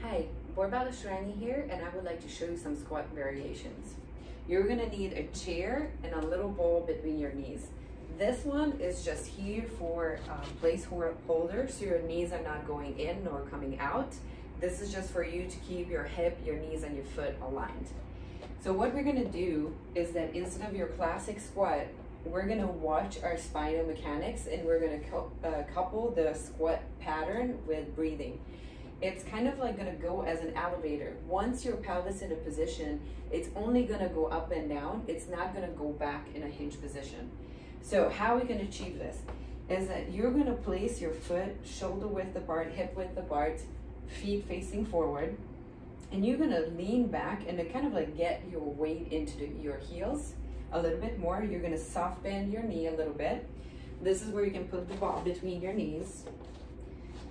Hi, Postural here, and I would like to show you some squat variations. You're gonna need a chair and a little ball between your knees. This one is just here for place holder, so your knees are not going in nor coming out. This is just for you to keep your hip, your knees, and your foot aligned. So what we're gonna do is that instead of your classic squat, we're gonna watch our spinal mechanics, and we're gonna couple the squat pattern with breathing. It's kind of like gonna go as an elevator. Once your pelvis in a position, it's only gonna go up and down. It's not gonna go back in a hinge position. So how we can achieve this is that you're gonna place your foot shoulder width apart, hip width apart, feet facing forward, and you're gonna lean back and to kind of like get your weight into your heels a little bit more. You're gonna soft bend your knee a little bit. This is where you can put the ball between your knees.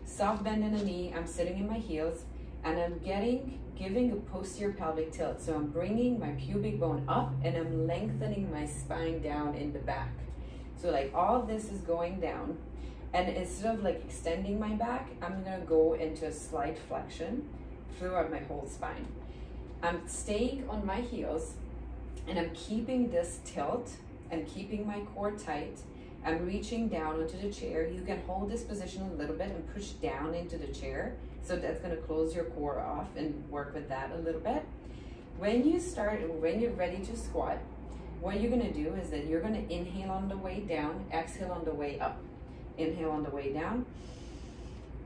Soft bend in the knee, I'm sitting in my heels, and I'm giving a posterior pelvic tilt. So I'm bringing my pubic bone up and I'm lengthening my spine down in the back. So like all this is going down, and instead of like extending my back, I'm gonna go into a slight flexion throughout my whole spine. I'm staying on my heels and I'm keeping this tilt and keeping my core tight. I'm reaching down onto the chair. You can hold this position a little bit and push down into the chair. So that's gonna close your core off and work with that a little bit. When you're ready to squat, what you're gonna do is that you're gonna inhale on the way down, exhale on the way up. Inhale on the way down,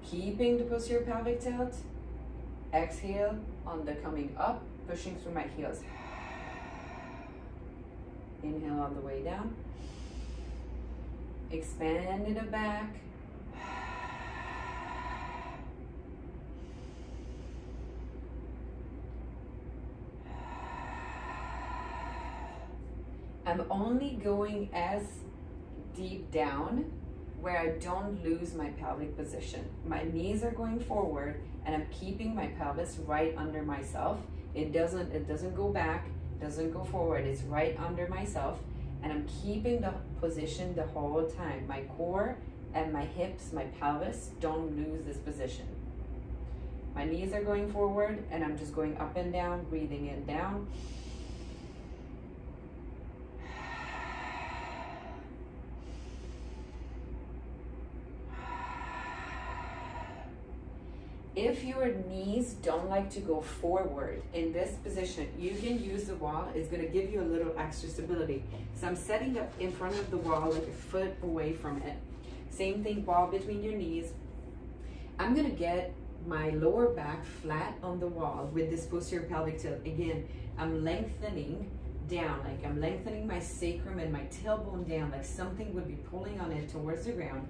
keeping the posterior pelvic tilt. Exhale on the coming up, pushing through my heels. Inhale on the way down. Expand in the back. I'm only going as deep down where I don't lose my pelvic position. My knees are going forward and I'm keeping my pelvis right under myself. It doesn't go back, doesn't go forward, it's right under myself. And I'm keeping the position the whole time. My core and my hips, my pelvis don't lose this position. My knees are going forward and I'm just going up and down, breathing in, down. If your knees don't like to go forward in this position, you can use the wall. It's gonna give you a little extra stability. So I'm setting up in front of the wall, like a foot away from it. Same thing, ball between your knees. I'm gonna get my lower back flat on the wall with this posterior pelvic tilt. Again, I'm lengthening down, like I'm lengthening my sacrum and my tailbone down, like something would be pulling on it towards the ground.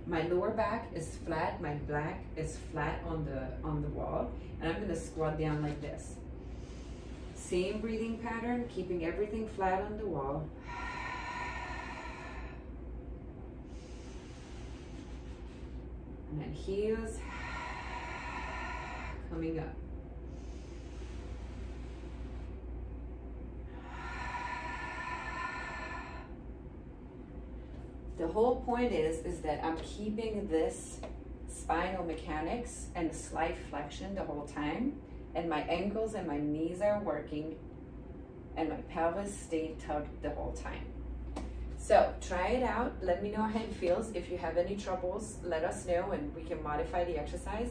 My lower back is flat, my back is flat on the wall, and I'm gonna squat down like this. Same breathing pattern, keeping everything flat on the wall. And then heels coming up. The whole point is that I'm keeping this spinal mechanics and slight flexion the whole time, and my ankles and my knees are working, and my pelvis stayed tucked the whole time. So try it out. Let me know how it feels. If you have any troubles, let us know and we can modify the exercise.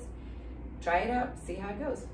Try it out, see how it goes.